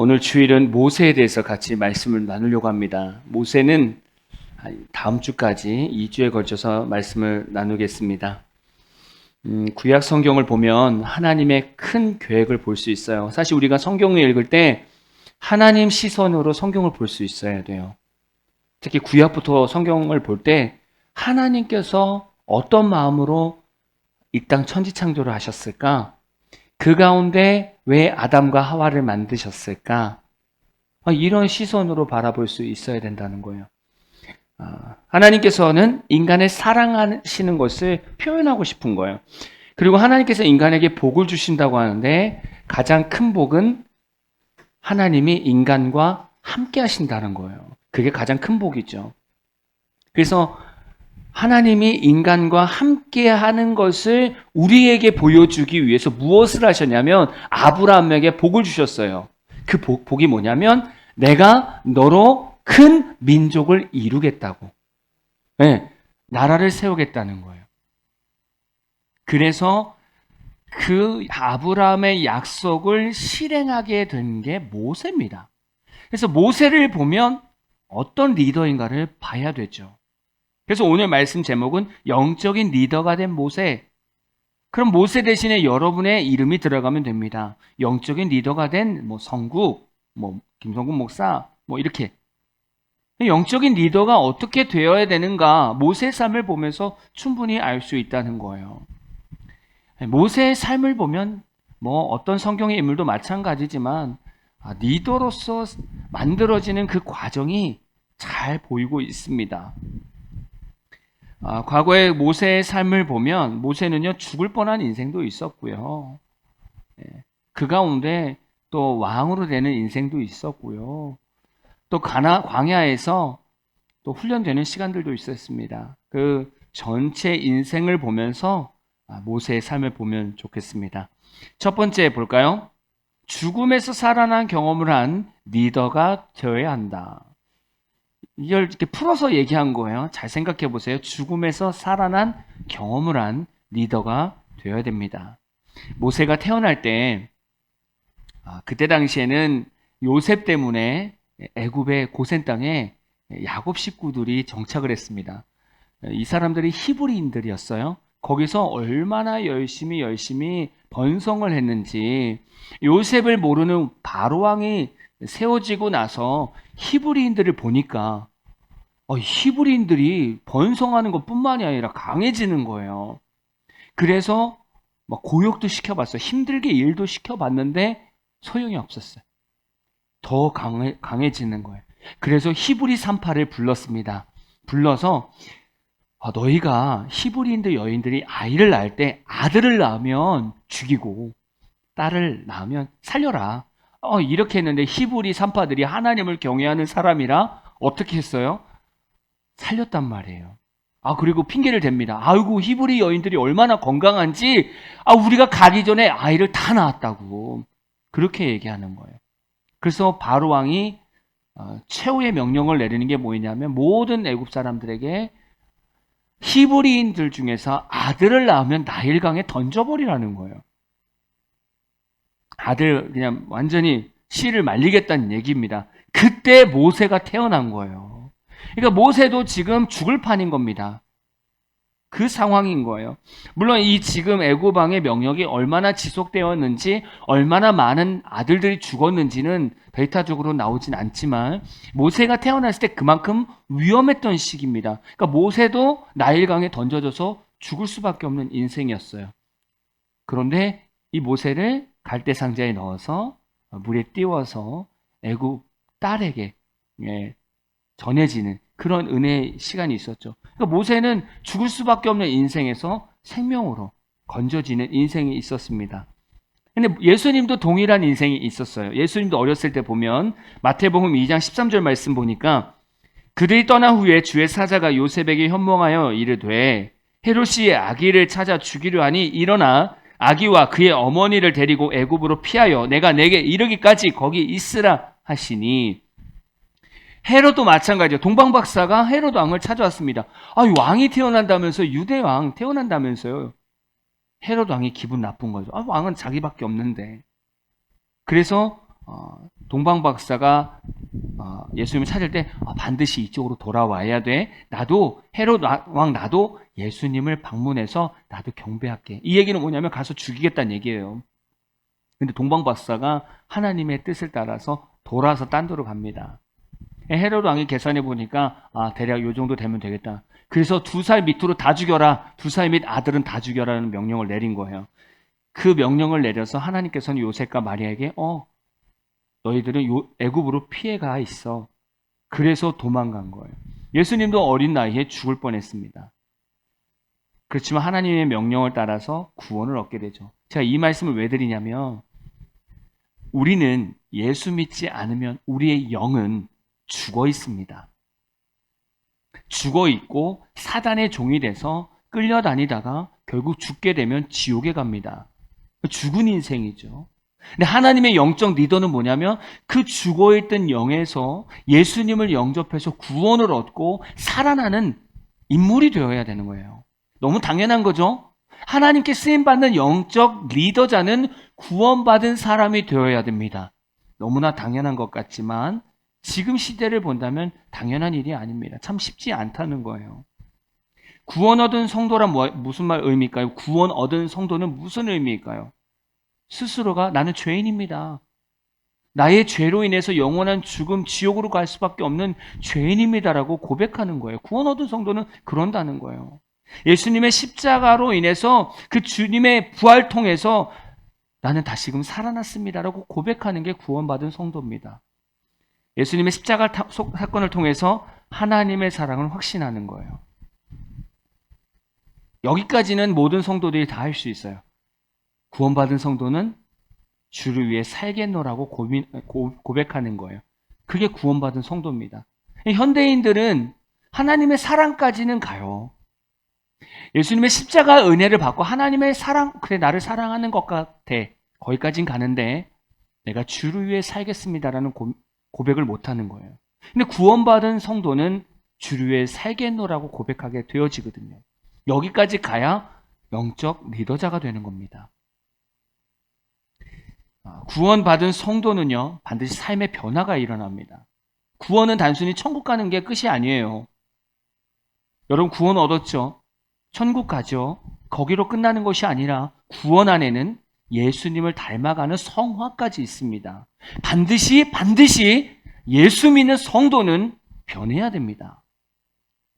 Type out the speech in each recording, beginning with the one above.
오늘 주일은 모세에 대해서 같이 말씀을 나누려고 합니다. 모세는 다음 주까지 2주에 걸쳐서 말씀을 나누겠습니다. 구약 성경을 보면 하나님의 큰 계획을 볼 수 있어요. 사실 우리가 성경을 읽을 때 하나님 시선으로 성경을 볼 수 있어야 돼요. 특히 구약부터 성경을 볼 때 하나님께서 어떤 마음으로 이 땅 천지창조를 하셨을까? 그 가운데 왜 아담과 하와를 만드셨을까? 이런 시선으로 바라볼 수 있어야 된다는 거예요. 하나님께서는 인간을 사랑하시는 것을 표현하고 싶은 거예요. 그리고 하나님께서 인간에게 복을 주신다고 하는데 가장 큰 복은 하나님이 인간과 함께 하신다는 거예요. 그게 가장 큰 복이죠. 그래서 하나님이 인간과 함께 하는 것을 우리에게 보여주기 위해서 무엇을 하셨냐면 아브라함에게 복을 주셨어요. 그 복이 뭐냐면 내가 너로 큰 민족을 이루겠다고. 네, 나라를 세우겠다는 거예요. 그래서 그 아브라함의 약속을 실행하게 된 게 모세입니다. 그래서 모세를 보면 어떤 리더인가를 봐야 되죠. 그래서 오늘 말씀 제목은 영적인 리더가 된 모세. 그럼 모세 대신에 여러분의 이름이 들어가면 됩니다. 영적인 리더가 된 성국, 김성국 목사, 이렇게. 영적인 리더가 어떻게 되어야 되는가 모세의 삶을 보면서 충분히 알 수 있다는 거예요. 모세의 삶을 보면 어떤 성경의 인물도 마찬가지지만 리더로서 만들어지는 그 과정이 잘 보이고 있습니다. 과거에 모세의 삶을 보면 모세는요 죽을 뻔한 인생도 있었고요. 그 가운데 또 왕으로 되는 인생도 있었고요. 또 광야에서 또 훈련되는 시간들도 있었습니다. 그 전체 인생을 보면서 모세의 삶을 보면 좋겠습니다. 첫 번째 볼까요? 죽음에서 살아난 경험을 한 리더가 되어야 한다. 이걸 이렇게 풀어서 얘기한 거예요. 잘 생각해 보세요. 죽음에서 살아난 경험을 한 리더가 되어야 됩니다. 모세가 태어날 때 그때 당시에는 요셉 때문에 애굽의 고센 땅에 야곱 식구들이 정착을 했습니다. 이 사람들이 히브리인들이었어요. 거기서 얼마나 열심히 번성을 했는지 요셉을 모르는 바로 왕이 세워지고 나서 히브리인들을 보니까 히브리인들이 번성하는 것뿐만이 아니라 강해지는 거예요. 그래서 고역도 시켜봤어요. 힘들게 일도 시켜봤는데 소용이 없었어요. 더 강해지는 거예요. 그래서 히브리 산파를 불렀습니다. 불러서 너희가 히브리인들 여인들이 아이를 낳을 때 아들을 낳으면 죽이고 딸을 낳으면 살려라. 이렇게 했는데 히브리 산파들이 하나님을 경외하는 사람이라 어떻게 했어요? 살렸단 말이에요. 그리고 핑계를 댑니다. 아이고 히브리 여인들이 얼마나 건강한지 우리가 가기 전에 아이를 다 낳았다고 그렇게 얘기하는 거예요. 그래서 바로 왕이 최후의 명령을 내리는 게 뭐냐면 모든 애굽 사람들에게 히브리인들 중에서 아들을 낳으면 나일강에 던져버리라는 거예요. 아들 그냥 완전히 씨를 말리겠다는 얘기입니다. 그때 모세가 태어난 거예요. 그러니까 모세도 지금 죽을 판인 겁니다. 그 상황인 거예요. 물론 이 지금 애굽 왕의 명령이 얼마나 지속되었는지 얼마나 많은 아들들이 죽었는지는 데이터적으로 나오진 않지만 모세가 태어났을 때 그만큼 위험했던 시기입니다. 그러니까 모세도 나일강에 던져져서 죽을 수밖에 없는 인생이었어요. 그런데 이 모세를 갈대 상자에 넣어서 물에 띄워서 애굽 딸에게 전해지는 그런 은혜의 시간이 있었죠. 그러니까 모세는 죽을 수밖에 없는 인생에서 생명으로 건져지는 인생이 있었습니다. 근데 예수님도 동일한 인생이 있었어요. 예수님도 어렸을 때 보면 마태복음 2장 13절 말씀 보니까 그들이 떠난 후에 주의 사자가 요셉에게 현몽하여 이르되 헤롯이 아기를 찾아 죽이려 하니 일어나 아기와 그의 어머니를 데리고 애굽으로 피하여 내가 내게 이르기까지 거기 있으라 하시니 헤롯도 마찬가지예요. 동방박사가 헤롯 왕을 찾아왔습니다. 왕이 태어난다면서 유대 왕 태어난다면서요. 헤롯 왕이 기분 나쁜 거죠. 왕은 자기밖에 없는데. 그래서 동방 박사가 예수님을 찾을 때 반드시 이쪽으로 돌아와야 돼. 나도 헤롯 왕 나도 예수님을 방문해서 나도 경배할게. 이 얘기는 뭐냐면 가서 죽이겠다는 얘기예요. 근데 동방 박사가 하나님의 뜻을 따라서 돌아서 딴 데로 갑니다. 헤롯 왕이 계산해 보니까 대략 요 정도 되면 되겠다. 그래서 2살 밑으로 다 죽여라. 2살 밑 아들은 다 죽여라는 명령을 내린 거예요. 그 명령을 내려서 하나님께서는 요셉과 마리아에게 너희들은 애굽으로 피해가 있어. 그래서 도망간 거예요. 예수님도 어린 나이에 죽을 뻔했습니다. 그렇지만 하나님의 명령을 따라서 구원을 얻게 되죠. 제가 이 말씀을 왜 드리냐면 우리는 예수 믿지 않으면 우리의 영은 죽어 있습니다. 죽어 있고 사단의 종이 돼서 끌려다니다가 결국 죽게 되면 지옥에 갑니다. 죽은 인생이죠. 근데 하나님의 영적 리더는 뭐냐면 그 죽어있던 영에서 예수님을 영접해서 구원을 얻고 살아나는 인물이 되어야 되는 거예요. 너무 당연한 거죠? 하나님께 쓰임받는 영적 리더자는 구원받은 사람이 되어야 됩니다. 너무나 당연한 것 같지만 지금 시대를 본다면 당연한 일이 아닙니다. 참 쉽지 않다는 거예요. 구원 얻은 성도란 무슨 의미일까요? 구원 얻은 성도는 무슨 의미일까요? 스스로가 나는 죄인입니다. 나의 죄로 인해서 영원한 죽음, 지옥으로 갈 수밖에 없는 죄인입니다라고 고백하는 거예요. 구원 얻은 성도는 그런다는 거예요. 예수님의 십자가로 인해서 그 주님의 부활 통해서 나는 다시금 살아났습니다라고 고백하는 게 구원받은 성도입니다. 예수님의 십자가 사건을 통해서 하나님의 사랑을 확신하는 거예요. 여기까지는 모든 성도들이 다 할 수 있어요. 구원받은 성도는 주를 위해 살겠노라고 고백하는 거예요. 그게 구원받은 성도입니다. 현대인들은 하나님의 사랑까지는 가요. 예수님의 십자가 은혜를 받고 하나님의 사랑, 그래 나를 사랑하는 것 같아. 거기까진 가는데 내가 주를 위해 살겠습니다라는 고백을 못하는 거예요. 근데 구원받은 성도는 주를 위해 살겠노라고 고백하게 되어지거든요. 여기까지 가야 영적 리더자가 되는 겁니다. 구원받은 성도는요, 반드시 삶의 변화가 일어납니다. 구원은 단순히 천국 가는 게 끝이 아니에요. 여러분 구원 얻었죠? 천국 가죠? 거기로 끝나는 것이 아니라 구원 안에는 예수님을 닮아가는 성화까지 있습니다. 반드시 예수 믿는 성도는 변해야 됩니다.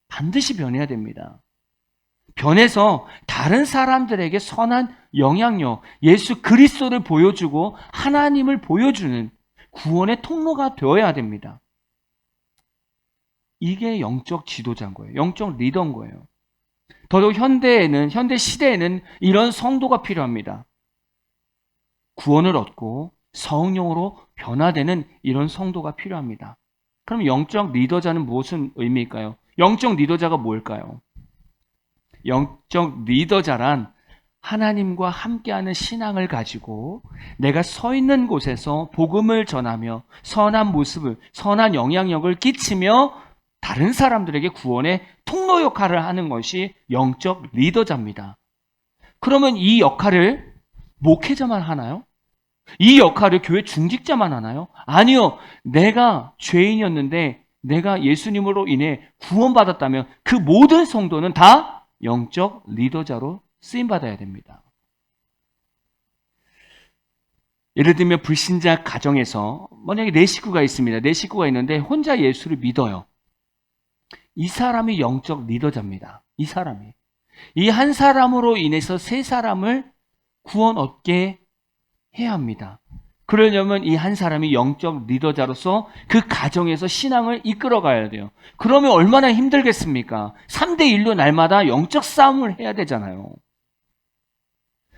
반드시 변해야 됩니다. 변해서 다른 사람들에게 선한 영향력, 예수 그리스도를 보여주고 하나님을 보여주는 구원의 통로가 되어야 됩니다. 이게 영적 지도자인 거예요. 영적 리더인 거예요. 더더욱 현대 시대에는 이런 성도가 필요합니다. 구원을 얻고 성령으로 변화되는 이런 성도가 필요합니다. 그럼 영적 리더자는 무슨 의미일까요? 영적 리더자가 뭘까요? 영적 리더자란 하나님과 함께하는 신앙을 가지고 내가 서 있는 곳에서 복음을 전하며 선한 모습을, 선한 영향력을 끼치며 다른 사람들에게 구원의 통로 역할을 하는 것이 영적 리더자입니다. 그러면 이 역할을 목회자만 하나요? 이 역할을 교회 중직자만 하나요? 아니요. 내가 죄인이었는데 내가 예수님으로 인해 구원받았다면 그 모든 성도는 다 영적 리더자로 쓰임받아야 됩니다. 예를 들면 불신자 가정에서 만약에 내 식구가 있습니다. 내 식구가 있는데 혼자 예수를 믿어요. 이 사람이 영적 리더자입니다. 이 사람이. 이 한 사람으로 인해서 세 사람을 구원 얻게 해야 합니다. 그러려면 이 한 사람이 영적 리더자로서 그 가정에서 신앙을 이끌어 가야 돼요. 그러면 얼마나 힘들겠습니까? 3대1로 날마다 영적 싸움을 해야 되잖아요.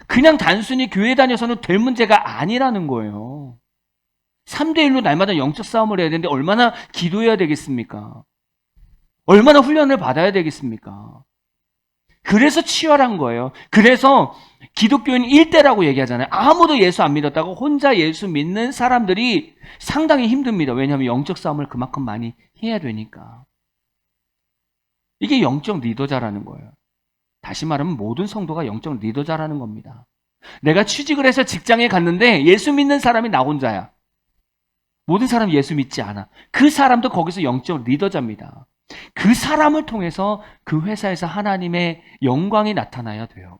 그냥 단순히 교회 다녀서는 될 문제가 아니라는 거예요. 3대1로 날마다 영적 싸움을 해야 되는데 얼마나 기도해야 되겠습니까? 얼마나 훈련을 받아야 되겠습니까? 그래서 치열한 거예요. 그래서 기독교인 1대라고 얘기하잖아요. 아무도 예수 안 믿었다고 혼자 예수 믿는 사람들이 상당히 힘듭니다. 왜냐하면 영적 싸움을 그만큼 많이 해야 되니까. 이게 영적 리더자라는 거예요. 다시 말하면 모든 성도가 영적 리더자라는 겁니다. 내가 취직을 해서 직장에 갔는데 예수 믿는 사람이 나 혼자야. 모든 사람이 예수 믿지 않아. 그 사람도 거기서 영적 리더자입니다. 그 사람을 통해서 그 회사에서 하나님의 영광이 나타나야 돼요.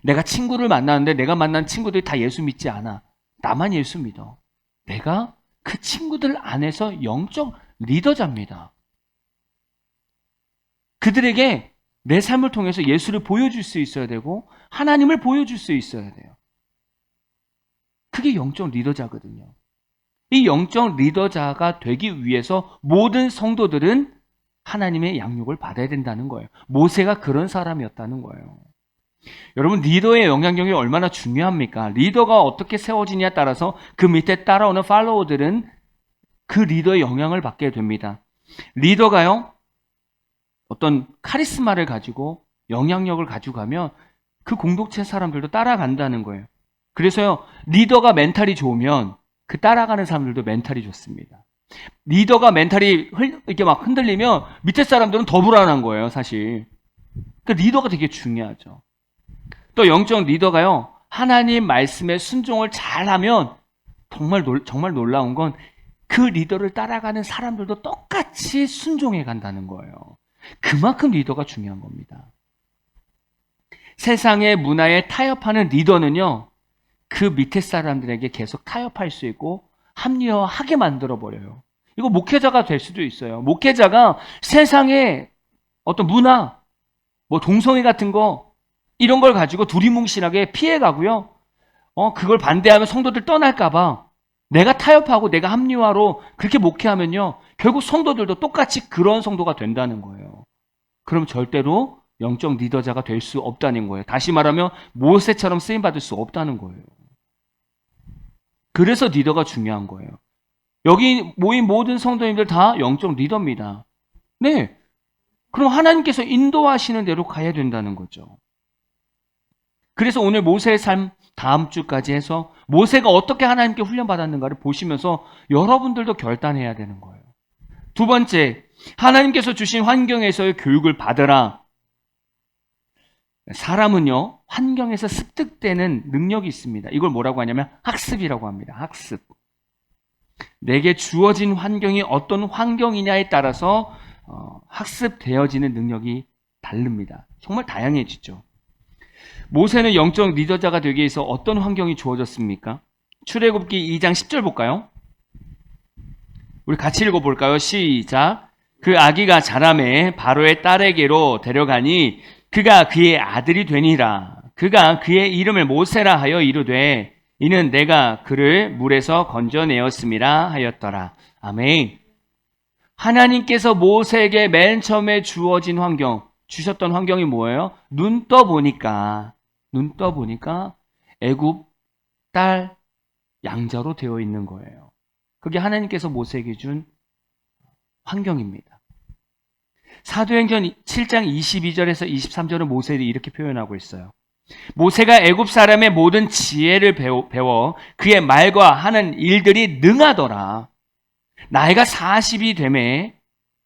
내가 친구를 만나는데 내가 만난 친구들이 다 예수 믿지 않아. 나만 예수 믿어. 내가 그 친구들 안에서 영적 리더자입니다. 그들에게 내 삶을 통해서 예수를 보여줄 수 있어야 되고 하나님을 보여줄 수 있어야 돼요. 그게 영적 리더자거든요. 이 영적 리더자가 되기 위해서 모든 성도들은 하나님의 양육을 받아야 된다는 거예요. 모세가 그런 사람이었다는 거예요. 여러분, 리더의 영향력이 얼마나 중요합니까? 리더가 어떻게 세워지냐에 따라서 그 밑에 따라오는 팔로워들은 그 리더의 영향을 받게 됩니다. 리더가요, 어떤 카리스마를 가지고 영향력을 가지고 가면 그 공동체 사람들도 따라간다는 거예요. 그래서요, 리더가 멘탈이 좋으면 그 따라가는 사람들도 멘탈이 좋습니다. 리더가 멘탈이 이렇게 막 흔들리면 밑에 사람들은 더 불안한 거예요, 사실. 그러니까 리더가 되게 중요하죠. 또 영적 리더가요, 하나님 말씀에 순종을 잘하면 정말 놀라운 건 그 리더를 따라가는 사람들도 똑같이 순종해 간다는 거예요. 그만큼 리더가 중요한 겁니다. 세상의 문화에 타협하는 리더는요, 그 밑에 사람들에게 계속 타협할 수 있고 합리화하게 만들어버려요. 이거 목회자가 될 수도 있어요. 목회자가 세상의 어떤 문화, 뭐 동성애 같은 거, 이런 걸 가지고 두리뭉실하게 피해가고요. 그걸 반대하면 성도들 떠날까봐 내가 타협하고 내가 합리화로 그렇게 목회하면요, 결국 성도들도 똑같이 그런 성도가 된다는 거예요. 그럼 절대로 영적 리더자가 될 수 없다는 거예요. 다시 말하면 모세처럼 쓰임받을 수 없다는 거예요. 그래서 리더가 중요한 거예요. 여기 모인 모든 성도님들 다 영적 리더입니다. 네. 그럼 하나님께서 인도하시는 대로 가야 된다는 거죠. 그래서 오늘 모세의 삶 다음 주까지 해서 모세가 어떻게 하나님께 훈련받았는가를 보시면서 여러분들도 결단해야 되는 거예요. 두 번째, 하나님께서 주신 환경에서의 교육을 받으라. 사람은요, 환경에서 습득되는 능력이 있습니다. 이걸 뭐라고 하냐면 학습이라고 합니다. 학습. 내게 주어진 환경이 어떤 환경이냐에 따라서 학습되어지는 능력이 다릅니다. 정말 다양해지죠. 모세는 영적 리더자가 되기 위해서 어떤 환경이 주어졌습니까? 출애굽기 2장 10절 볼까요? 우리 같이 읽어볼까요? 시작. 그 아기가 자라매 바로의 딸에게로 데려가니 그가 그의 아들이 되니라. 그가 그의 이름을 모세라 하여 이르되 이는 내가 그를 물에서 건져내었음이라 하였더라. 아멘. 하나님께서 모세에게 맨 처음에 주셨던 환경이 뭐예요? 눈 떠보니까 애굽 딸 양자로 되어 있는 거예요. 그게 하나님께서 모세에게 준 환경입니다. 사도행전 7장 22절에서 23절은 모세를 이렇게 표현하고 있어요. 모세가 애굽 사람의 모든 지혜를 배워 그의 말과 하는 일들이 능하더라. 나이가 40이 되매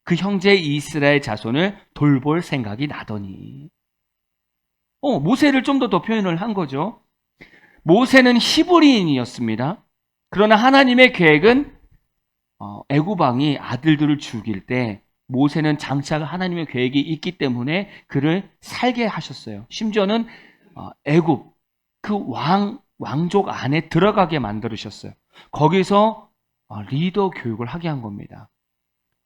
그 형제 이스라엘 자손을 돌볼 생각이 나더니. 모세를 좀 더 표현을 한 거죠. 모세는 히브리인이었습니다. 그러나 하나님의 계획은 애굽 왕이 아들들을 죽일 때 모세는 장차 하나님의 계획이 있기 때문에 그를 살게 하셨어요. 심지어는 애굽 그 왕족 안에 들어가게 만들으셨어요. 거기서 리더 교육을 하게 한 겁니다.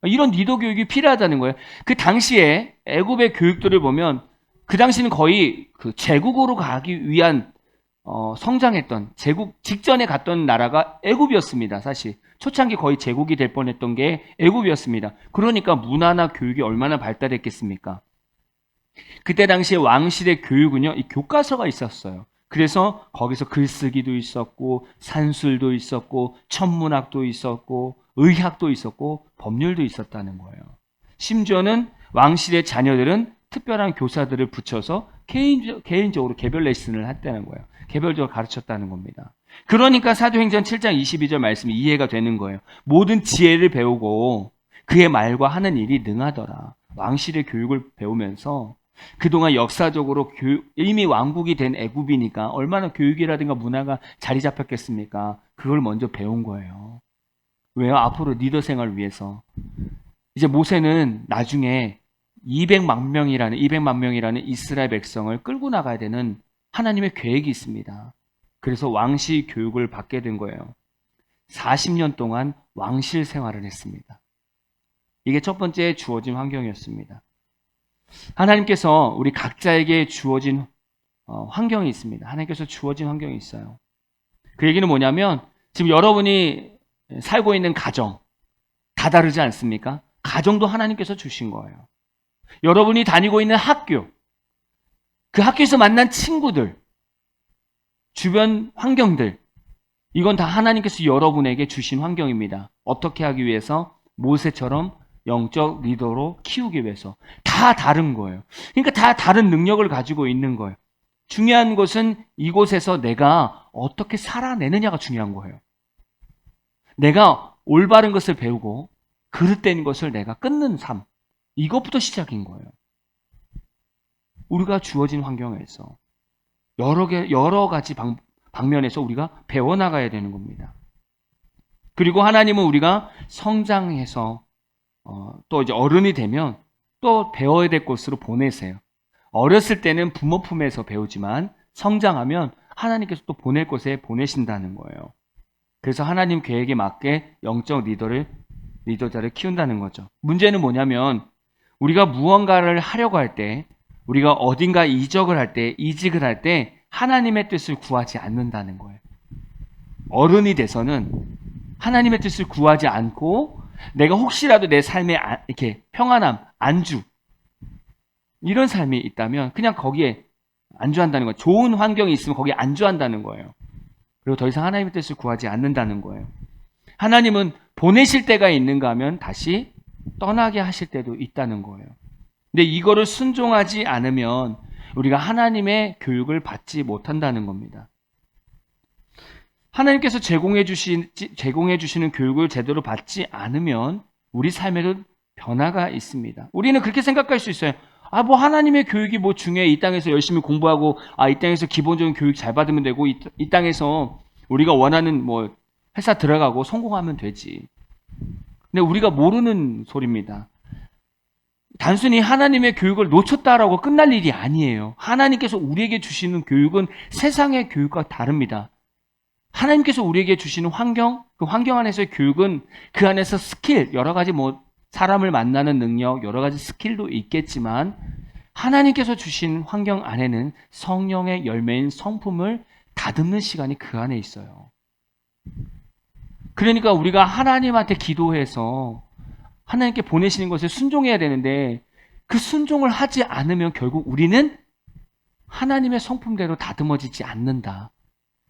이런 리더 교육이 필요하다는 거예요. 그 당시에 애굽의 교육들을 보면 그 당시는 거의 그 제국으로 가기 위한 성장했던 제국 직전에 갔던 나라가 애굽이었습니다. 사실 초창기 거의 제국이 될 뻔했던 게 애굽이었습니다. 그러니까 문화나 교육이 얼마나 발달했겠습니까? 그때 당시에 왕실의 교육은요, 이 교과서가 있었어요. 그래서 거기서 글쓰기도 있었고 산술도 있었고 천문학도 있었고 의학도 있었고 법률도 있었다는 거예요. 심지어는 왕실의 자녀들은 특별한 교사들을 붙여서 개인적으로 개별 레슨을 했다는 거예요. 개별적으로 가르쳤다는 겁니다. 그러니까 사도행전 7장 22절 말씀이 이해가 되는 거예요. 모든 지혜를 배우고 그의 말과 하는 일이 능하더라. 왕실의 교육을 배우면서 그동안 역사적으로 이미 왕국이 된 애굽이니까 얼마나 교육이라든가 문화가 자리 잡혔겠습니까? 그걸 먼저 배운 거예요. 왜요? 앞으로 리더 생활을 위해서. 이제 모세는 나중에 200만 명이라는 이스라엘 백성을 끌고 나가야 되는 하나님의 계획이 있습니다. 그래서 왕실 교육을 받게 된 거예요. 40년 동안 왕실 생활을 했습니다. 이게 첫 번째 주어진 환경이었습니다. 하나님께서 우리 각자에게 주어진 환경이 있습니다. 하나님께서 주어진 환경이 있어요. 그 얘기는 뭐냐면 지금 여러분이 살고 있는 가정 다 다르지 않습니까? 가정도 하나님께서 주신 거예요. 여러분이 다니고 있는 학교, 그 학교에서 만난 친구들, 주변 환경들, 이건 다 하나님께서 여러분에게 주신 환경입니다. 어떻게 하기 위해서? 모세처럼 영적 리더로 키우기 위해서. 다 다른 거예요. 그러니까 다 다른 능력을 가지고 있는 거예요. 중요한 것은 이곳에서 내가 어떻게 살아내느냐가 중요한 거예요. 내가 올바른 것을 배우고 그릇된 것을 내가 끊는 삶. 이것부터 시작인 거예요. 우리가 주어진 환경에서 여러 가지 방면에서 우리가 배워나가야 되는 겁니다. 그리고 하나님은 우리가 성장해서 또 이제 어른이 되면 또 배워야 될 곳으로 보내세요. 어렸을 때는 부모 품에서 배우지만 성장하면 하나님께서 또 보낼 곳에 보내신다는 거예요. 그래서 하나님 계획에 맞게 영적 리더자를 키운다는 거죠. 문제는 뭐냐면 우리가 무언가를 하려고 할 때, 우리가 어딘가 이직을 할 때 하나님의 뜻을 구하지 않는다는 거예요. 어른이 돼서는 하나님의 뜻을 구하지 않고 내가 혹시라도 내 삶에 이렇게 평안함, 안주 이런 삶이 있다면 그냥 거기에 안주한다는 거예요. 좋은 환경이 있으면 거기에 안주한다는 거예요. 그리고 더 이상 하나님의 뜻을 구하지 않는다는 거예요. 하나님은 보내실 때가 있는가 하면 다시 떠나게 하실 때도 있다는 거예요. 근데 이거를 순종하지 않으면 우리가 하나님의 교육을 받지 못한다는 겁니다. 하나님께서 제공해 주시는 교육을 제대로 받지 않으면 우리 삶에도 변화가 있습니다. 우리는 그렇게 생각할 수 있어요. 뭐 하나님의 교육이 뭐 중요해. 이 땅에서 열심히 공부하고, 이 땅에서 기본적인 교육 잘 받으면 되고, 이 땅에서 우리가 원하는 뭐 회사 들어가고 성공하면 되지. 근데 우리가 모르는 소리입니다. 단순히 하나님의 교육을 놓쳤다라고 끝날 일이 아니에요. 하나님께서 우리에게 주시는 교육은 세상의 교육과 다릅니다. 하나님께서 우리에게 주시는 환경, 그 환경 안에서의 교육은 그 안에서 스킬, 여러 가지 뭐 사람을 만나는 능력, 여러 가지 스킬도 있겠지만 하나님께서 주신 환경 안에는 성령의 열매인 성품을 다듬는 시간이 그 안에 있어요. 그러니까 우리가 하나님한테 기도해서 하나님께 보내시는 것에 순종해야 되는데 그 순종을 하지 않으면 결국 우리는 하나님의 성품대로 다듬어지지 않는다.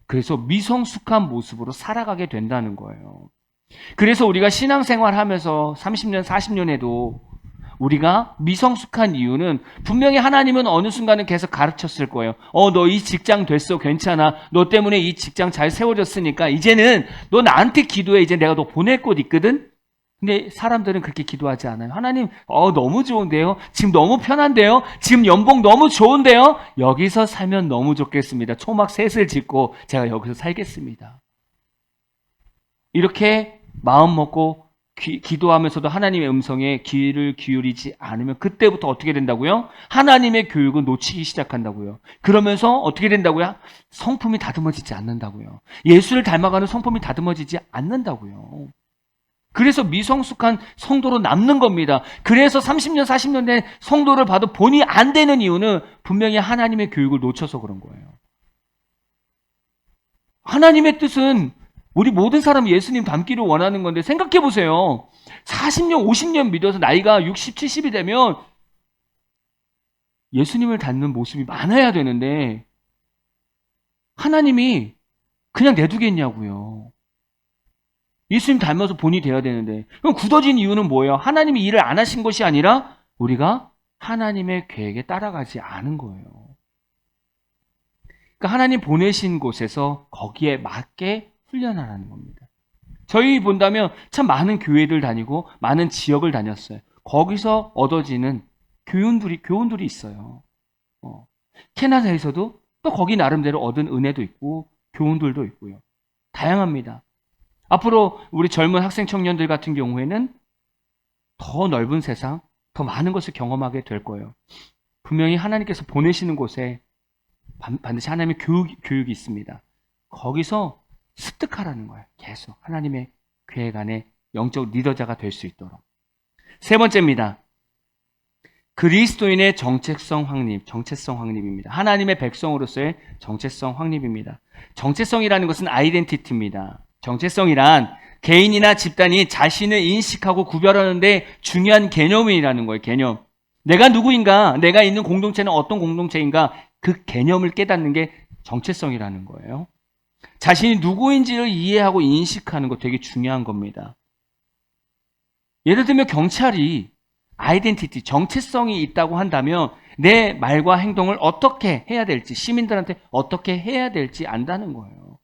그래서 미성숙한 모습으로 살아가게 된다는 거예요. 그래서 우리가 신앙생활 하면서 30년, 40년에도 우리가 미성숙한 이유는 분명히 하나님은 어느 순간은 계속 가르쳤을 거예요. 너 이 직장 됐어. 괜찮아. 너 때문에 이 직장 잘 세워졌으니까 이제는 너 나한테 기도해. 이제 내가 너 보낼 곳 있거든. 근데 사람들은 그렇게 기도하지 않아요. 하나님, 너무 좋은데요? 지금 너무 편한데요? 지금 연봉 너무 좋은데요? 여기서 살면 너무 좋겠습니다. 초막 셋을 짓고 제가 여기서 살겠습니다. 이렇게 마음 먹고 기도하면서도 하나님의 음성에 귀를 기울이지 않으면 그때부터 어떻게 된다고요? 하나님의 교육을 놓치기 시작한다고요. 그러면서 어떻게 된다고요? 성품이 다듬어지지 않는다고요. 예수를 닮아가는 성품이 다듬어지지 않는다고요. 그래서 미성숙한 성도로 남는 겁니다. 그래서 30년, 40년 된 성도를 봐도 본이 안 되는 이유는 분명히 하나님의 교육을 놓쳐서 그런 거예요. 하나님의 뜻은 우리 모든 사람이 예수님 닮기를 원하는 건데 생각해 보세요. 40년, 50년 믿어서 나이가 60, 70이 되면 예수님을 닮는 모습이 많아야 되는데 하나님이 그냥 내두겠냐고요. 예수님 닮아서 본이 돼야 되는데. 그럼 굳어진 이유는 뭐예요? 하나님이 일을 안 하신 것이 아니라 우리가 하나님의 계획에 따라가지 않은 거예요. 그러니까 하나님 보내신 곳에서 거기에 맞게 훈련하라는 겁니다. 저희 본다면 참 많은 교회들 다니고 많은 지역을 다녔어요. 거기서 얻어지는 교훈들이 있어요. 캐나다에서도 또 거기 나름대로 얻은 은혜도 있고 교훈들도 있고요. 다양합니다. 앞으로 우리 젊은 학생 청년들 같은 경우에는 더 넓은 세상, 더 많은 것을 경험하게 될 거예요. 분명히 하나님께서 보내시는 곳에 반드시 하나님의 교육이 있습니다. 거기서 습득하라는 거예요. 계속 하나님의 계획 안에 영적 리더자가 될 수 있도록. 세 번째입니다. 그리스도인의 정체성 확립입니다. 하나님의 백성으로서의 정체성 확립입니다. 정체성이라는 것은 아이덴티티입니다. 정체성이란 개인이나 집단이 자신을 인식하고 구별하는 데 중요한 개념이라는 거예요. 개념. 내가 누구인가? 내가 있는 공동체는 어떤 공동체인가? 그 개념을 깨닫는 게 정체성이라는 거예요. 자신이 누구인지를 이해하고 인식하는 거 되게 중요한 겁니다. 예를 들면 경찰이 아이덴티티, 정체성이 있다고 한다면 내 말과 행동을 어떻게 해야 될지, 시민들한테 어떻게 해야 될지 안다는 거예요.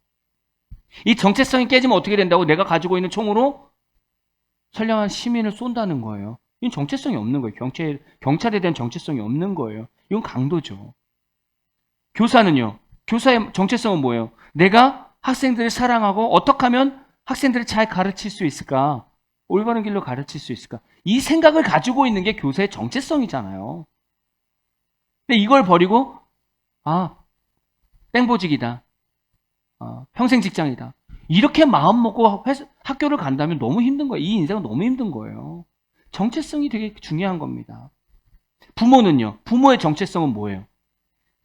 이 정체성이 깨지면 어떻게 된다고? 내가 가지고 있는 총으로 선량한 시민을 쏜다는 거예요. 이건 정체성이 없는 거예요. 경찰에 대한 정체성이 없는 거예요. 이건 강도죠. 교사는요. 교사의 정체성은 뭐예요? 내가 학생들을 사랑하고 어떻게 하면 학생들을 잘 가르칠 수 있을까? 올바른 길로 가르칠 수 있을까? 이 생각을 가지고 있는 게 교사의 정체성이잖아요. 근데 이걸 버리고 땡보직이다. 평생 직장이다. 이렇게 마음 먹고 학교를 간다면 너무 힘든 거예요. 이 인생은 너무 힘든 거예요. 정체성이 되게 중요한 겁니다. 부모는요. 부모의 정체성은 뭐예요?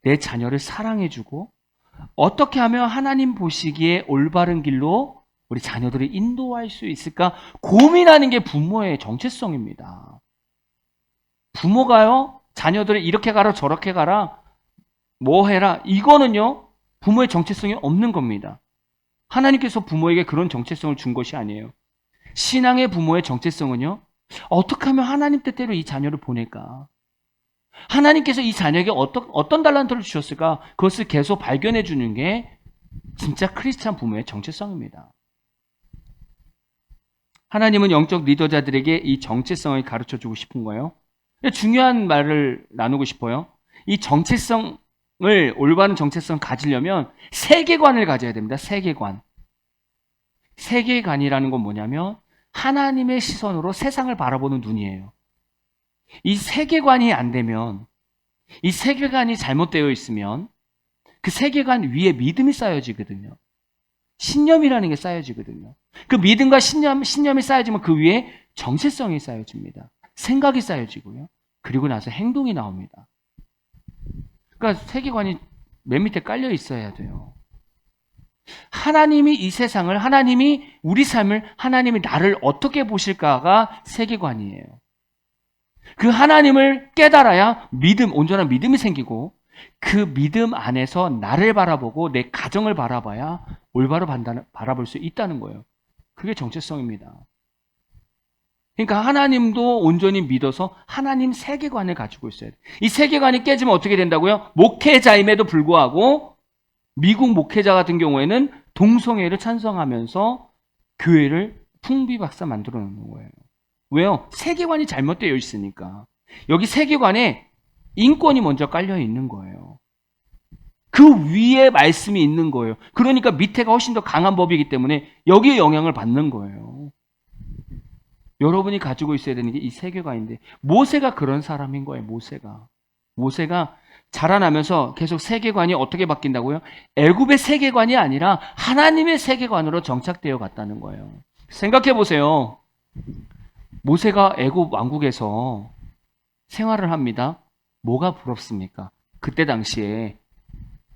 내 자녀를 사랑해주고 어떻게 하면 하나님 보시기에 올바른 길로 우리 자녀들을 인도할 수 있을까 고민하는 게 부모의 정체성입니다. 부모가요, 자녀들을 이렇게 가라 저렇게 가라 뭐 해라 이거는요 부모의 정체성이 없는 겁니다. 하나님께서 부모에게 그런 정체성을 준 것이 아니에요. 신앙의 부모의 정체성은요, 어떻게 하면 하나님 뜻대로 이 자녀를 보낼까? 하나님께서 이 자녀에게 어떤 달란트를 주셨을까? 그것을 계속 발견해 주는 게 진짜 크리스찬 부모의 정체성입니다. 하나님은 영적 리더자들에게 이 정체성을 가르쳐 주고 싶은 거예요. 중요한 말을 나누고 싶어요. 이 정체성을, 올바른 정체성을 가지려면 세계관을 가져야 됩니다. 세계관. 세계관이라는 건 뭐냐면 하나님의 시선으로 세상을 바라보는 눈이에요. 이 세계관이 안 되면, 이 세계관이 잘못되어 있으면 그 세계관 위에 믿음이 쌓여지거든요. 신념이라는 게 쌓여지거든요. 그 믿음과 신념이 쌓여지면 그 위에 정체성이 쌓여집니다. 생각이 쌓여지고요. 그리고 나서 행동이 나옵니다. 그러니까 세계관이 맨 밑에 깔려 있어야 돼요. 하나님이 이 세상을, 하나님이 우리 삶을, 하나님이 나를 어떻게 보실까가 세계관이에요. 그 하나님을 깨달아야 온전한 믿음이 생기고 그 믿음 안에서 나를 바라보고 내 가정을 바라봐야 올바로 바라볼 수 있다는 거예요. 그게 정체성입니다. 그러니까 하나님도 온전히 믿어서 하나님 세계관을 가지고 있어야 돼요. 이 세계관이 깨지면 어떻게 된다고요? 목회자임에도 불구하고 미국 목회자 같은 경우에는 동성애를 찬성하면서 교회를 풍비박산 만들어 놓는 거예요. 왜요? 세계관이 잘못되어 있으니까. 여기 세계관에 인권이 먼저 깔려 있는 거예요. 그 위에 말씀이 있는 거예요. 그러니까 밑에가 훨씬 더 강한 법이기 때문에 여기에 영향을 받는 거예요. 여러분이 가지고 있어야 되는 게 이 세계관인데 모세가 그런 사람인 거예요. 모세가 자라나면서 계속 세계관이 어떻게 바뀐다고요? 애굽의 세계관이 아니라 하나님의 세계관으로 정착되어 갔다는 거예요. 생각해 보세요. 모세가 애굽 왕국에서 생활을 합니다. 뭐가 부럽습니까? 그때 당시에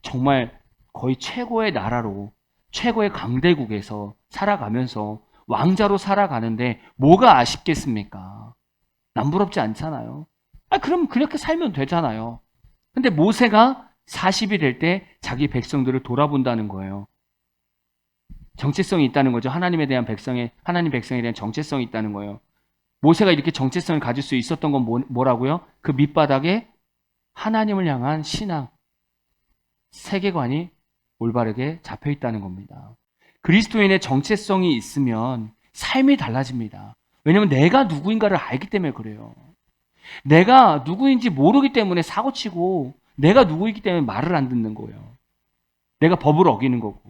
정말 거의 최고의 나라로, 최고의 강대국에서 살아가면서 왕자로 살아가는데 뭐가 아쉽겠습니까? 남부럽지 않잖아요. 그럼 그렇게 살면 되잖아요. 근데 모세가 40이 될 때 자기 백성들을 돌아본다는 거예요. 정체성이 있다는 거죠. 하나님 백성에 대한 정체성이 있다는 거예요. 모세가 이렇게 정체성을 가질 수 있었던 건 뭐라고요? 그 밑바닥에 하나님을 향한 신앙, 세계관이 올바르게 잡혀 있다는 겁니다. 그리스도인의 정체성이 있으면 삶이 달라집니다. 왜냐하면 내가 누구인가를 알기 때문에 그래요. 내가 누구인지 모르기 때문에 사고치고 내가 누구이기 때문에 말을 안 듣는 거예요. 내가 법을 어기는 거고.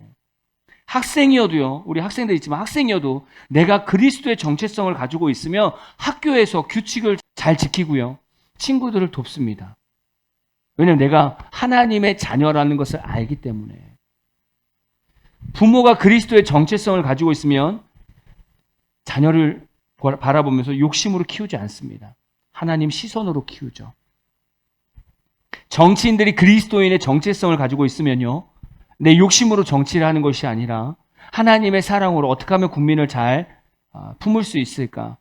학생이어도요. 우리 학생들 있지만 학생이어도 내가 그리스도의 정체성을 가지고 있으며 학교에서 규칙을 잘 지키고요. 친구들을 돕습니다. 왜냐하면 내가 하나님의 자녀라는 것을 알기 때문에. 부모가 그리스도의 정체성을 가지고 있으면 자녀를 바라보면서 욕심으로 키우지 않습니다. 하나님 시선으로 키우죠. 정치인들이 그리스도인의 정체성을 가지고 있으면요. 내 욕심으로 정치를 하는 것이 아니라 하나님의 사랑으로 어떻게 하면 국민을 잘 품을 수 있을까?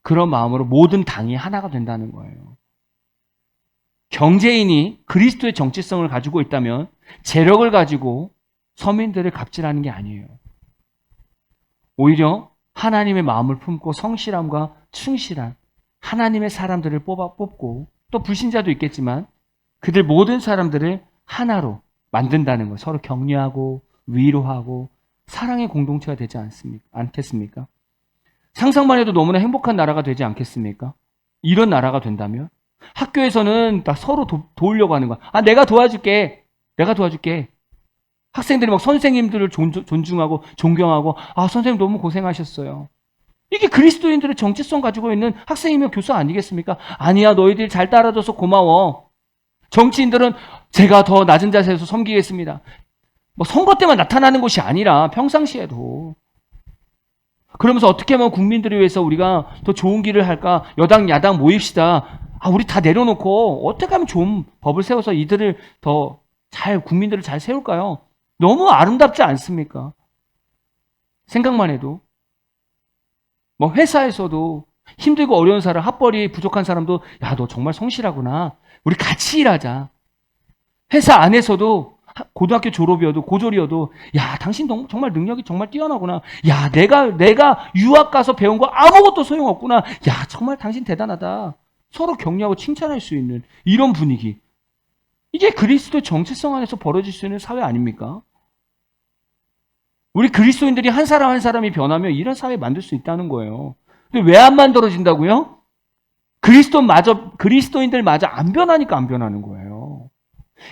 그런 마음으로 모든 당이 하나가 된다는 거예요. 경제인이 그리스도의 정체성을 가지고 있다면 재력을 가지고 서민들을 갑질하는 게 아니에요. 오히려 하나님의 마음을 품고 성실함과 충실한 하나님의 사람들을 뽑고 또 불신자도 있겠지만 그들 모든 사람들을 하나로 만든다는 거, 서로 격려하고 위로하고 사랑의 공동체가 되지 않겠습니까? 상상만 해도 너무나 행복한 나라가 되지 않겠습니까? 이런 나라가 된다면 학교에서는 다 서로 도우려고 하는 거야. 내가 도와줄게. 학생들이 막 선생님들을 존중하고 존경하고 선생님 너무 고생하셨어요. 이게 그리스도인들의 정체성 가지고 있는 학생이며 교사 아니겠습니까? 아니야, 너희들이 잘 따라줘서 고마워. 정치인들은 제가 더 낮은 자세에서 섬기겠습니다. 뭐 선거 때만 나타나는 것이 아니라 평상시에도. 그러면서 어떻게 하면 국민들을 위해서 우리가 더 좋은 길을 할까? 여당, 야당 모입시다. 우리 다 내려놓고 어떻게 하면 좋은 법을 세워서 이들을 더 잘, 국민들을 잘 세울까요? 너무 아름답지 않습니까? 생각만 해도. 뭐 회사에서도 힘들고 어려운 사람, 합벌이 부족한 사람도 너 정말 성실하구나. 우리 같이 일하자. 회사 안에서도 고등학교 졸업이어도 고졸이어도 당신 정말 능력이 정말 뛰어나구나. 내가 유학 가서 배운 거 아무것도 소용없구나. 정말 당신 대단하다. 서로 격려하고 칭찬할 수 있는 이런 분위기. 이게 그리스도의 정체성 안에서 벌어질 수 있는 사회 아닙니까? 우리 그리스도인들이 한 사람 한 사람이 변하면 이런 사회 만들 수 있다는 거예요. 근데 왜 안 만들어진다고요? 그리스도인들마저 안 변하니까 안 변하는 거예요.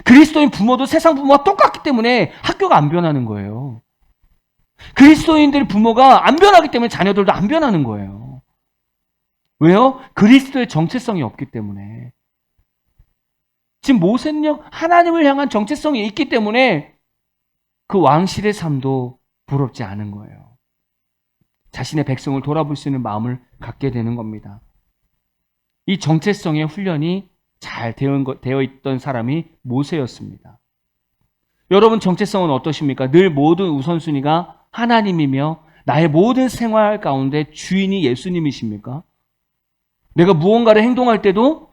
그리스도인 부모도 세상 부모와 똑같기 때문에 학교가 안 변하는 거예요. 그리스도인들 부모가 안 변하기 때문에 자녀들도 안 변하는 거예요. 왜요? 그리스도의 정체성이 없기 때문에. 지금 모세는요, 하나님을 향한 정체성이 있기 때문에 그 왕실의 삶도 부럽지 않은 거예요. 자신의 백성을 돌아볼 수 있는 마음을 갖게 되는 겁니다. 이 정체성의 훈련이 잘 되어 있던 사람이 모세였습니다. 여러분 정체성은 어떠십니까? 늘 모든 우선순위가 하나님이며 나의 모든 생활 가운데 주인이 예수님이십니까? 내가 무언가를 행동할 때도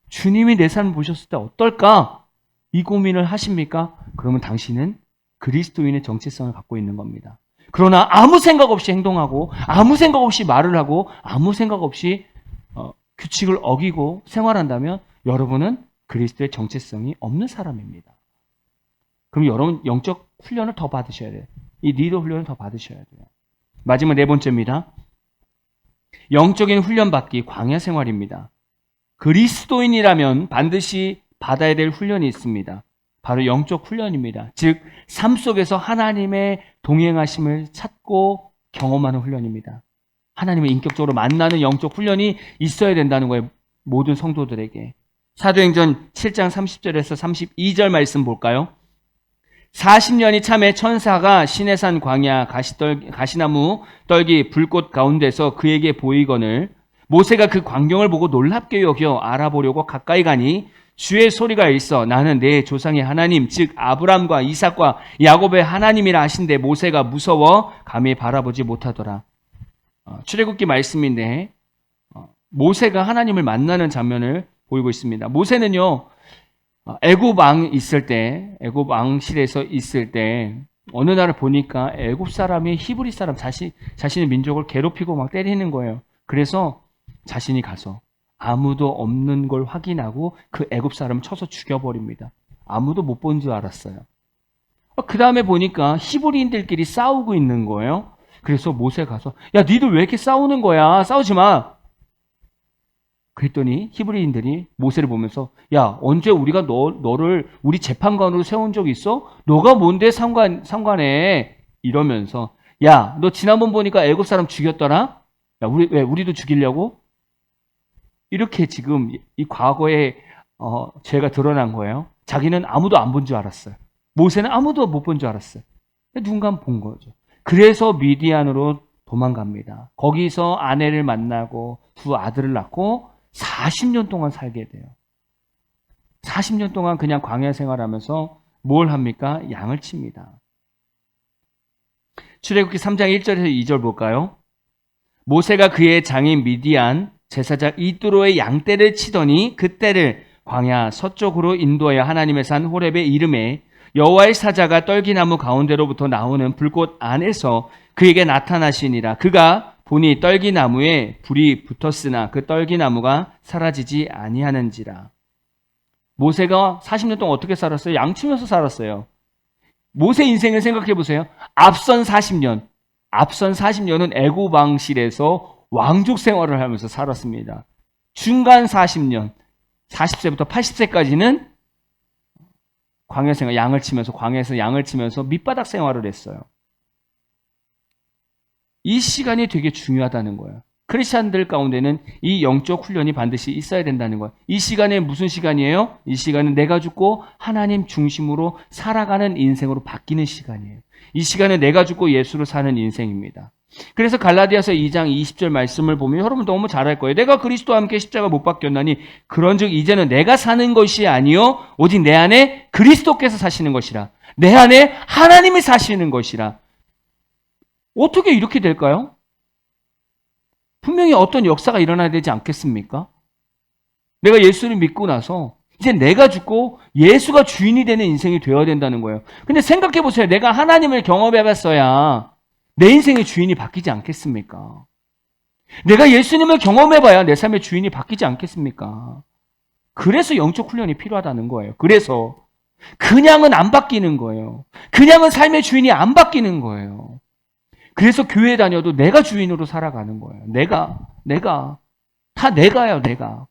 주님이 내 삶을 보셨을 때 어떨까? 이 고민을 하십니까? 그러면 당신은 그리스도인의 정체성을 갖고 있는 겁니다. 그러나 아무 생각 없이 행동하고 아무 생각 없이 말을 하고 아무 생각 없이 규칙을 어기고 생활한다면 여러분은 그리스도의 정체성이 없는 사람입니다. 그럼 여러분 영적 훈련을 더 받으셔야 돼요. 이 리더 훈련을 더 받으셔야 돼요. 마지막 네 번째입니다. 영적인 훈련 받기 광야 생활입니다. 그리스도인이라면 반드시 받아야 될 훈련이 있습니다. 바로 영적 훈련입니다. 즉 삶 속에서 하나님의 동행하심을 찾고 경험하는 훈련입니다. 하나님을 인격적으로 만나는 영적 훈련이 있어야 된다는 거예요. 모든 성도들에게. 사도행전 7장 30절에서 32절 말씀 볼까요? 40년이 참에 천사가 시내산 광야 가시나무 떨기 불꽃 가운데서 그에게 보이거늘 모세가 그 광경을 보고 놀랍게 여겨 알아보려고 가까이 가니 주의 소리가 있어 나는 내 조상의 하나님 즉 아브람과 이삭과 야곱의 하나님이라 하신데 모세가 무서워 감히 바라보지 못하더라. 출애굽기 말씀인데 모세가 하나님을 만나는 장면을 보이고 있습니다. 모세는요 애굽 왕실에서 있을 때 어느 날을 보니까 애굽 사람이 히브리 사람 자신의 민족을 괴롭히고 막 때리는 거예요. 그래서 자신이 가서 아무도 없는 걸 확인하고 그 애굽 사람을 쳐서 죽여버립니다. 아무도 못 본 줄 알았어요. 그 다음에 보니까 히브리인들끼리 싸우고 있는 거예요. 그래서 모세 가서 니들 왜 이렇게 싸우는 거야? 싸우지 마. 그랬더니 히브리인들이 모세를 보면서 야, 언제 우리가 너를 우리 재판관으로 세운 적 있어? 너가 뭔데 상관해? 이러면서 야, 너 지난번 보니까 애굽 사람 죽였더라? 야, 우리도 죽이려고? 이렇게 지금 이 과거에 죄가 드러난 거예요. 자기는 아무도 안 본 줄 알았어요. 모세는 아무도 못 본 줄 알았어요. 누군가 본 거죠. 그래서 미디안으로 도망갑니다. 거기서 아내를 만나고 두 아들을 낳고 40년 동안 살게 돼요. 40년 동안 그냥 광야 생활하면서 뭘 합니까? 양을 칩니다. 출애굽기 3장 1절에서 2절 볼까요? 모세가 그의 장인 미디안 제사장 이뚜로의 양떼를 치더니 그 떼를 광야 서쪽으로 인도하여 하나님의 산 호렙에 이르매 여호와의 사자가 떨기나무 가운데로부터 나오는 불꽃 안에서 그에게 나타나시니라. 그가 보니 떨기나무에 불이 붙었으나 그 떨기나무가 사라지지 아니하는지라. 모세가 40년 동안 어떻게 살았어요? 양치면서 살았어요. 모세 인생을 생각해 보세요. 앞선 40년은 애굽 왕실에서 왕족 생활을 하면서 살았습니다. 중간 40년, 40세부터 80세까지는 광야 생활, 양을 치면서 광야에서 양을 치면서 밑바닥 생활을 했어요. 이 시간이 되게 중요하다는 거예요. 크리스찬들 가운데는 이 영적 훈련이 반드시 있어야 된다는 거예요. 이 시간에 무슨 시간이에요? 이 시간은 내가 죽고 하나님 중심으로 살아가는 인생으로 바뀌는 시간이에요. 이 시간은 내가 죽고 예수로 사는 인생입니다. 그래서 갈라디아서 2장 20절 말씀을 보면 여러분 너무 잘 알 거예요. 내가 그리스도와 함께 십자가 못 박혔나니 그런즉 이제는 내가 사는 것이 아니요 오직 내 안에 그리스도께서 사시는 것이라. 내 안에 하나님이 사시는 것이라. 어떻게 이렇게 될까요? 분명히 어떤 역사가 일어나야 되지 않겠습니까? 내가 예수를 믿고 나서 이제 내가 죽고 예수가 주인이 되는 인생이 되어야 된다는 거예요. 근데 생각해 보세요. 내가 하나님을 경험해 봤어야 내 인생의 주인이 바뀌지 않겠습니까? 내가 예수님을 경험해 봐야 내 삶의 주인이 바뀌지 않겠습니까? 그래서 영적 훈련이 필요하다는 거예요. 그래서 그냥은 안 바뀌는 거예요. 그냥은 삶의 주인이 안 바뀌는 거예요. 그래서 교회 다녀도 내가 주인으로 살아가는 거예요. 내가. 다 내가요, 내가.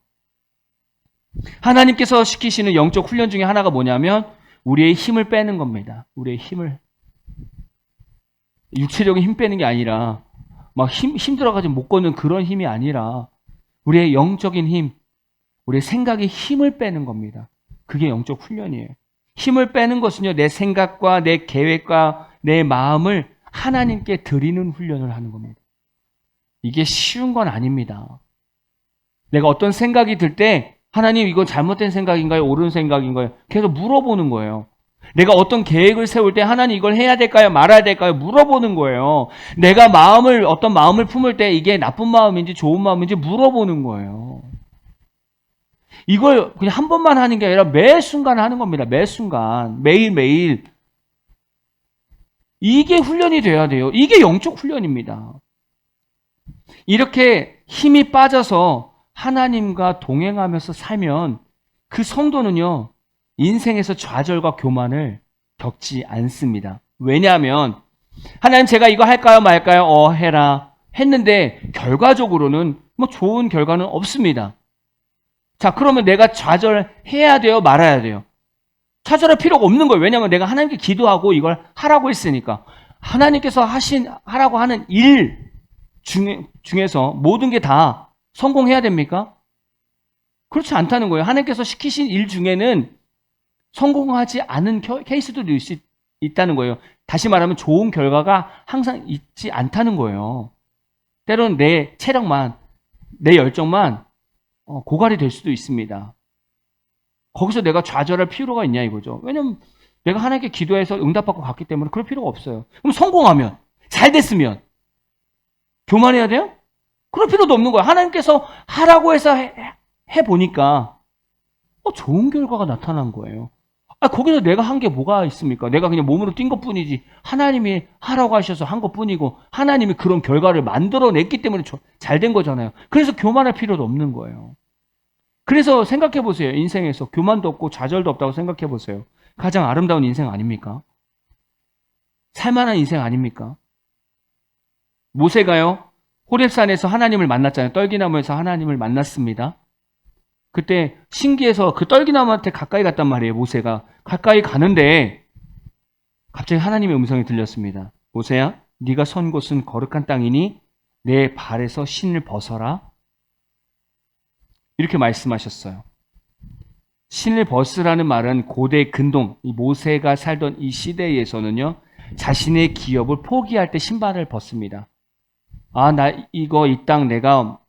하나님께서 시키시는 영적 훈련 중에 하나가 뭐냐면 우리의 힘을 빼는 겁니다. 우리의 힘을. 육체적인 힘 빼는 게 아니라 막 힘들어가지고 못 걷는 그런 힘이 아니라 우리의 영적인 힘, 우리의 생각의 힘을 빼는 겁니다. 그게 영적 훈련이에요. 힘을 빼는 것은요, 내 생각과 내 계획과 내 마음을 하나님께 드리는 훈련을 하는 겁니다. 이게 쉬운 건 아닙니다. 내가 어떤 생각이 들 때 하나님 이건 잘못된 생각인가요? 옳은 생각인가요? 계속 물어보는 거예요. 내가 어떤 계획을 세울 때 하나님 이걸 해야 될까요? 말아야 될까요? 물어보는 거예요. 내가 어떤 마음을 품을 때 이게 나쁜 마음인지 좋은 마음인지 물어보는 거예요. 이걸 그냥 한 번만 하는 게 아니라 매 순간 하는 겁니다. 매 순간. 매일매일. 이게 훈련이 돼야 돼요. 이게 영적 훈련입니다. 이렇게 힘이 빠져서 하나님과 동행하면서 살면 그 성도는요, 인생에서 좌절과 교만을 겪지 않습니다. 왜냐하면 하나님 제가 이거 할까요 말까요? 해라. 했는데 결과적으로는 뭐 좋은 결과는 없습니다. 자, 그러면 내가 좌절해야 돼요? 말아야 돼요? 좌절할 필요가 없는 거예요. 왜냐하면 내가 하나님께 기도하고 이걸 하라고 했으니까. 하나님께서 하라고 하는 일 중에서 모든 게 다 성공해야 됩니까? 그렇지 않다는 거예요. 하나님께서 시키신 일 중에는 성공하지 않은 케이스도 있다는 거예요. 다시 말하면 좋은 결과가 항상 있지 않다는 거예요. 때로는 내 체력만, 내 열정만 고갈이 될 수도 있습니다. 거기서 내가 좌절할 필요가 있냐 이거죠. 왜냐면 내가 하나님께 기도해서 응답받고 갔기 때문에 그럴 필요가 없어요. 그럼 성공하면, 잘 됐으면 교만해야 돼요? 그럴 필요도 없는 거예요. 하나님께서 하라고 해서 해보니까 좋은 결과가 나타난 거예요. 거기서 내가 한 게 뭐가 있습니까? 내가 그냥 몸으로 뛴 것뿐이지 하나님이 하라고 하셔서 한 것뿐이고 하나님이 그런 결과를 만들어냈기 때문에 잘 된 거잖아요. 그래서 교만할 필요도 없는 거예요. 그래서 생각해 보세요. 인생에서 교만도 없고 좌절도 없다고 생각해 보세요. 가장 아름다운 인생 아닙니까? 살만한 인생 아닙니까? 모세가요, 호렙산에서 하나님을 만났잖아요. 떨기나무에서 하나님을 만났습니다. 그때 신기해서 그 떨기나무한테 가까이 갔단 말이에요. 모세가 가까이 가는데 갑자기 하나님의 음성이 들렸습니다. 모세야, 네가 선 곳은 거룩한 땅이니 내 발에서 신을 벗어라. 이렇게 말씀하셨어요. 신을 벗으라는 말은 고대 근동, 이 모세가 살던 이 시대에서는요, 자신의 기업을 포기할 때 신발을 벗습니다. 아, 나 이거 이 땅 내가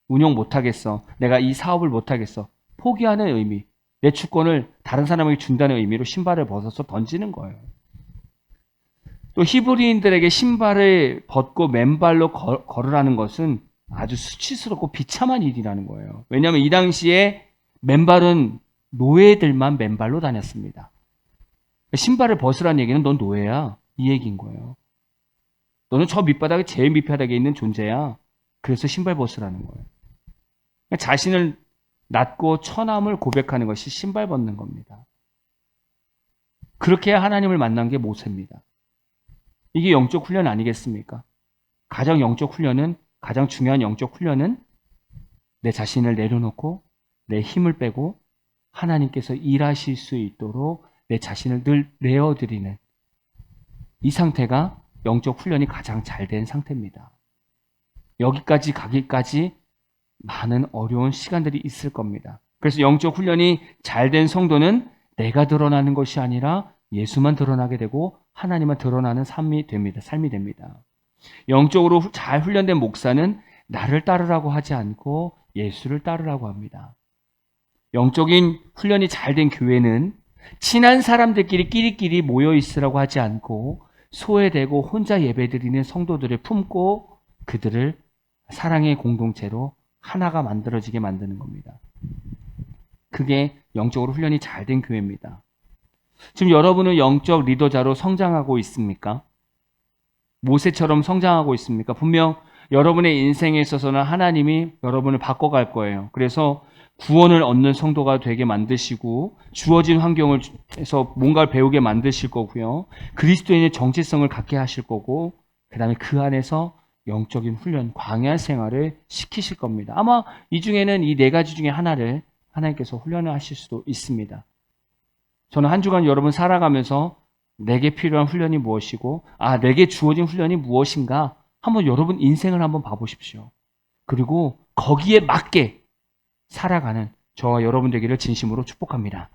운영 못하겠어. 내가 이 사업을 못하겠어. 포기하는 의미. 내 주권을 다른 사람에게 준다는 의미로 신발을 벗어서 던지는 거예요. 또 히브리인들에게 신발을 벗고 맨발로 걸으라는 것은 아주 수치스럽고 비참한 일이라는 거예요. 왜냐하면 이 당시에 맨발은 노예들만 맨발로 다녔습니다. 신발을 벗으라는 얘기는 넌 노예야. 이 얘기인 거예요. 너는 저 밑바닥에 제일 밑바닥에 있는 존재야. 그래서 신발 벗으라는 거예요. 자신을 낮고 천함을 고백하는 것이 신발 벗는 겁니다. 그렇게 하나님을 만난 게 모세입니다. 이게 영적 훈련 아니겠습니까? 가장 영적 훈련은, 가장 중요한 영적 훈련은 내 자신을 내려놓고 내 힘을 빼고 하나님께서 일하실 수 있도록 내 자신을 늘 내어드리는 이 상태가 영적 훈련이 가장 잘 된 상태입니다. 여기까지 가기까지 많은 어려운 시간들이 있을 겁니다. 그래서 영적 훈련이 잘 된 성도는 내가 드러나는 것이 아니라 예수만 드러나게 되고 하나님만 드러나는 삶이 됩니다. 영적으로 잘 훈련된 목사는 나를 따르라고 하지 않고 예수를 따르라고 합니다. 영적인 훈련이 잘 된 교회는 친한 사람들끼리 끼리끼리 모여 있으라고 하지 않고 소외되고 혼자 예배드리는 성도들을 품고 그들을 사랑의 공동체로 하나가 만들어지게 만드는 겁니다. 그게 영적으로 훈련이 잘 된 교회입니다. 지금 여러분은 영적 리더자로 성장하고 있습니까? 모세처럼 성장하고 있습니까? 분명 여러분의 인생에 있어서는 하나님이 여러분을 바꿔갈 거예요. 그래서 구원을 얻는 성도가 되게 만드시고 주어진 환경에서 뭔가를 배우게 만드실 거고요. 그리스도인의 정체성을 갖게 하실 거고 그 다음에 그 안에서 영적인 훈련, 광야 생활을 시키실 겁니다. 아마 이 중에는 이 네 가지 중에 하나를 하나님께서 훈련을 하실 수도 있습니다. 저는 한 주간 여러분 살아가면서 내게 필요한 훈련이 무엇이고 내게 주어진 훈련이 무엇인가 한번 여러분 인생을 한번 봐보십시오. 그리고 거기에 맞게 살아가는 저와 여러분 되기를 진심으로 축복합니다.